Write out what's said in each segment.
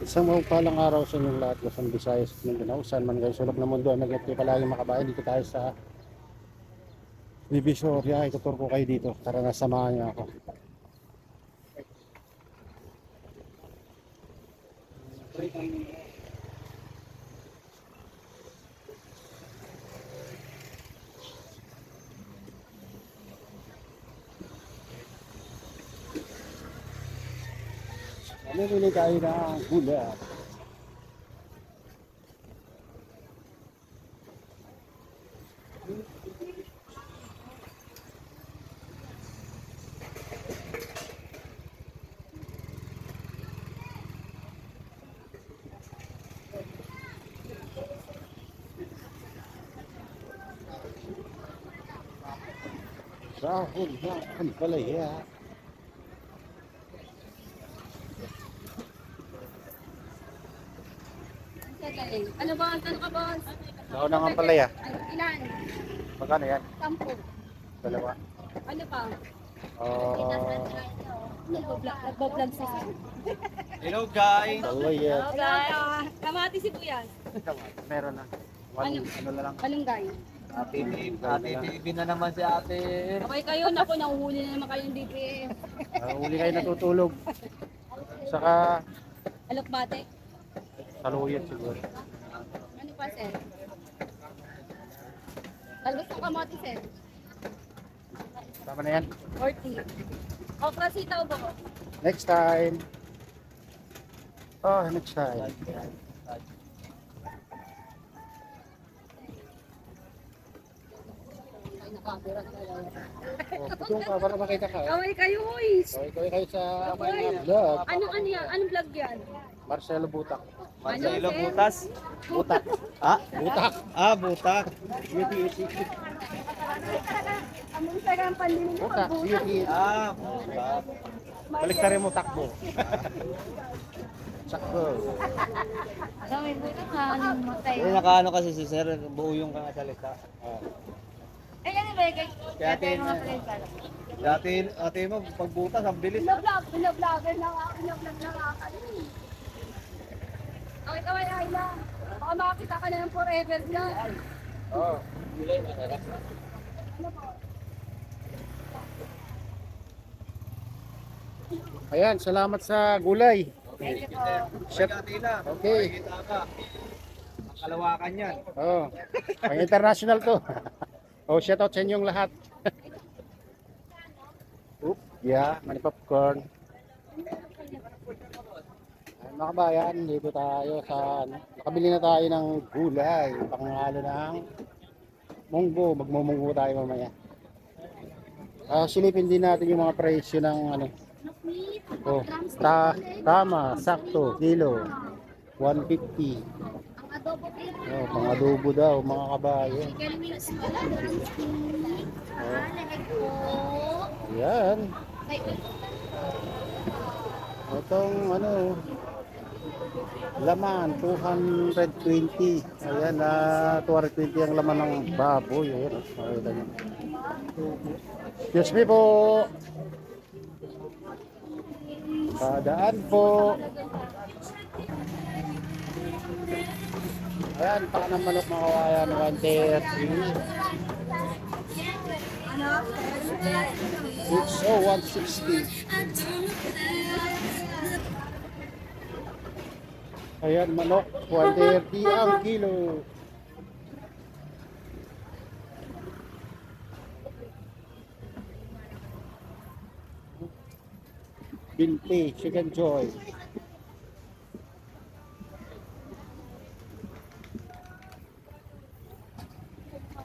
Isang mapagpalang araw sa inyong lahat, Luzon, Visayas at Mindanao, saan man kayo sulok ng mundo ay mag-ingat kayo palagi makabayan. Dito tayo sa Divisoria, itutur ko kayo dito. Tara na, samahan niyo ako. Namimili tayo ng gulay. Sahod na ang palaya. Ano ba? Ano ka, boss? Sahod na ang palaya. Ilan? Magkano yan? 10. Dalawa. Ano pa? Ah, Nagbablog sa Hello guys! palaya. Hello, guys. Kamati sibuyas. Meron na. Ano na lang. Malunggay. Ate TV na naman si ate. Okay kayo, naku, nahuhuli na naman kayo ng DPM. Uli kayo natutulog. Saka Alokbate. saluyot siguro. Ano pa, sir? Talbos ng kamati, sir. Tama na yan. 40. Okra sitaw ba ko? Next time. Oh, next time. Ay, nakapira talaga. Oh, tutong ka para makita ka. Kaway kayo, boys. So, ikaw kayo sa mga vlog. Ano yan? Anong vlog yan? Marcelo Butak. Marcelo sir? Butas. Butak. Ah? Butak. Ah, butak. Ang Instagram pandemig na Butak. Ah, butak. Baliktarin mo takbo. Sakto. Kami po ito nga, anong matay. Eh, nakaano kasi si sir, buo yung kangasalita. Eh, yan ba? Kaya ate mo, pagbutas, ang bilis. Binablogger lang ako. Binablog lang ako. Okay, kaway Ayla. Baka makakita ka na ng forever na. Oh. Ayan, salamat sa gulay. Thank you, sir. Chef. Ate na. Okay. Kita ka. Ang kalawakan yan. Oh. Pang international to. Oh, shout out sa inyong lahat. Oop, yeah, mani popcorn. Ay, mga kabayan, dito tayo sa nakabili na tayo ng gulay, pangalo ng munggo, magmumunggo tayo mamaya. Silipin din natin yung mga presyo ng ano. Oh, tama, sakto, kilo 150. Oh, pang adobo daw, mga kabayan. Ayan. Itong ano, laman 220. Ayan, 220 ang laman ng baboy. Ayan, makita niyo. Excuse me po. Padaan po. Ayan, paka ng manok, mga kawayan, 130. So 160. Ayan, manok 130 ang kilo. Binti, chicken joy.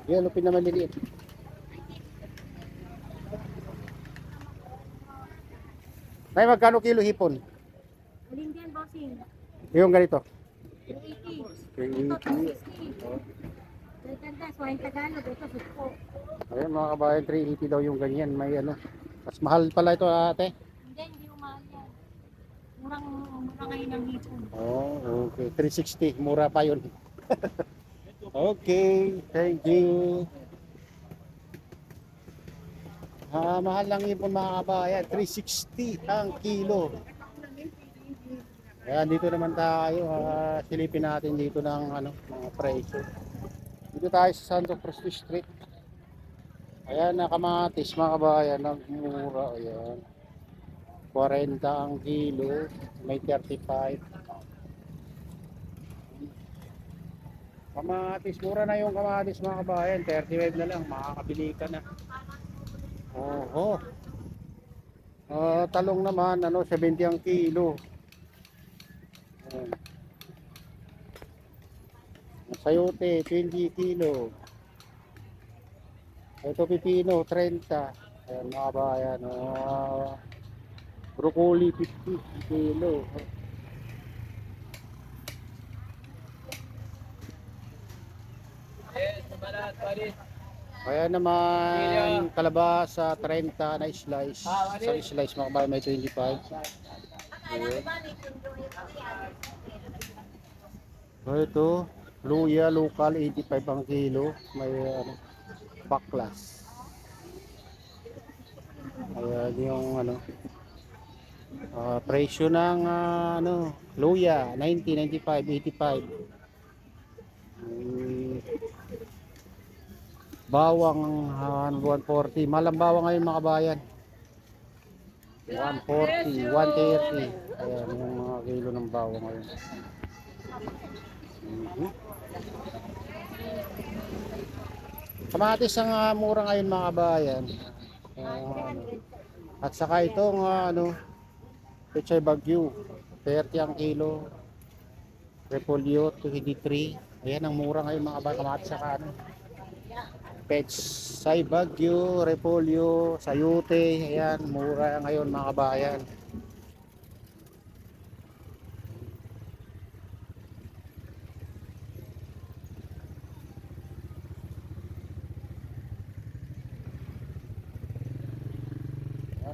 Yan, lupin naman liliit. Ay, magkano kilo hipon? Aling din, bossing. Yung ganito. 380. 360. Ganda, so yung Tagalog, ito suko. Ayan mga kabayan, 380 daw yung ganyan. May ano. Mas mahal pala ito ate. Hindi umahal yan. Mura ngayon ang hipon. Oh, okay. 360. Mura pa yun. Okay. Thank you. Mahal lang ipon mga kabayan. 360 ang kilo. Ayan, dito naman tayo. Silipin natin dito ng ano, mga presyo. Dito tayo sa Santo Cristo Street. Ayan, nakamatis mga kabayan, nagmura. Ayan. 40 ang kilo, may 35. Kamatis, mura na yung kamatis mga kabayan. 35 na lang, makakabili ka na. Oho. Talong naman, ano, 70 ang kilo. Ayan. Sayote, 20 kilo. Ito pipino, 30. Ayan mga kabayan. Broccoli, 50 kilo. Kaya naman kalabasa 30 na slice. Isang slice mga kabayan may 25. Ayun. So ito, luya local 85 ang kilo. May ano, baklas. Ayan yung ano, presyo ng ano, luya 90, 95, 85. Bawang 140. Malang bawang ngayon mga kabayan. 140, 130. Ayan yung mga kilo ng bawang ngayon. Kamatis ang mura ngayon mga kabayan. Ano. At saka itong ano, pechay bagyo, 30 ang kilo. Repolyo, 23. Ayan ang mura ngayon mga kabayan. Kamatis saka ano, pechay bagyo, repolyo, sayote. Ayan, mura ngayon mga kabayan.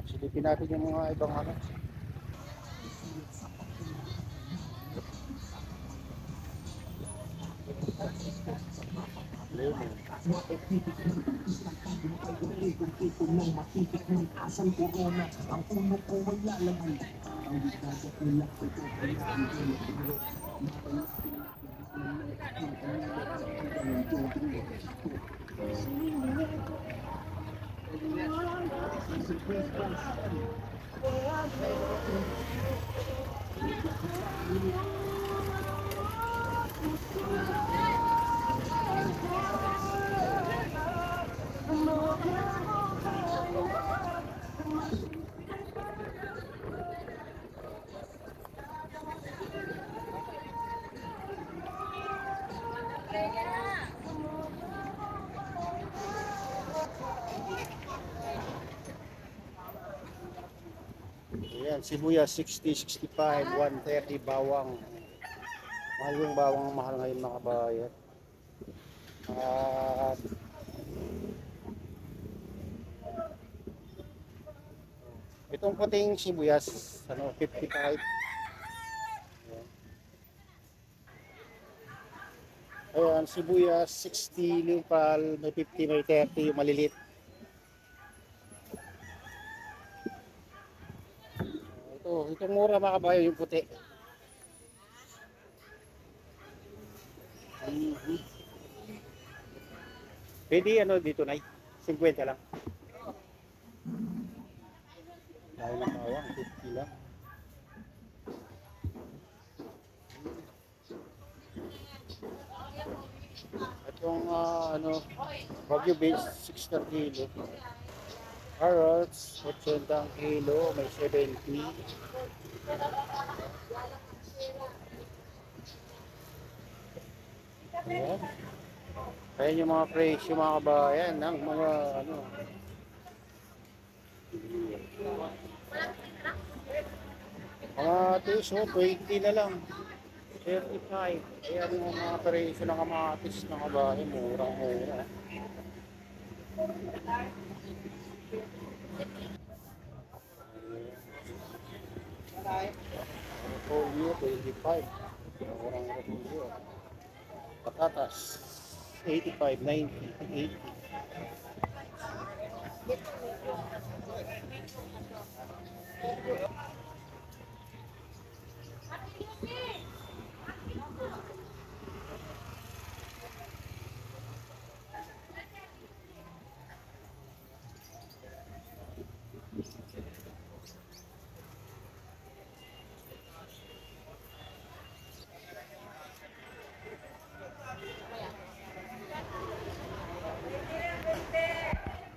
Silipin natin yung mga ibang ano. Ayan, sibuyas 60, 65, 130 bawang. Mahal yung bawang, mahal ngayon mga kabayan. At itong puting sibuyas, ano, 55. Ayan, sibuyas 60, lupal, may 50, may 30, yung malilit. Itong mura mga kabayan, yung puti. Pwede ano dito na 50 lang. Dahil ng bawang, 50 lang. Itong ano, Wagyu beef, 6 per kilo. Carrots, 80 ang kilo, may 70. Ayan. Ayan yung mga presyo mga kabayan ng mga ano. Kamatis, 20 na lang. 35. Ayan yung mga presyo ng kamatis ng kabayan, murang-mura. Repolyo, 25. Murang repolyo. Patatas, 85, 90, 80.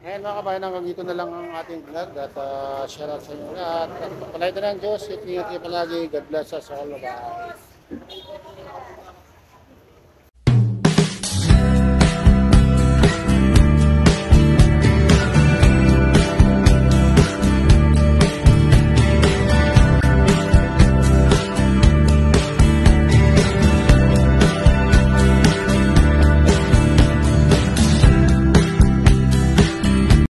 Ngayon mga kabayan, hanggang dito na lang ang ating vlog at share out sa inyo lahat. At palagi ng Diyos, ingat kayo palagi. God bless us all. Bye.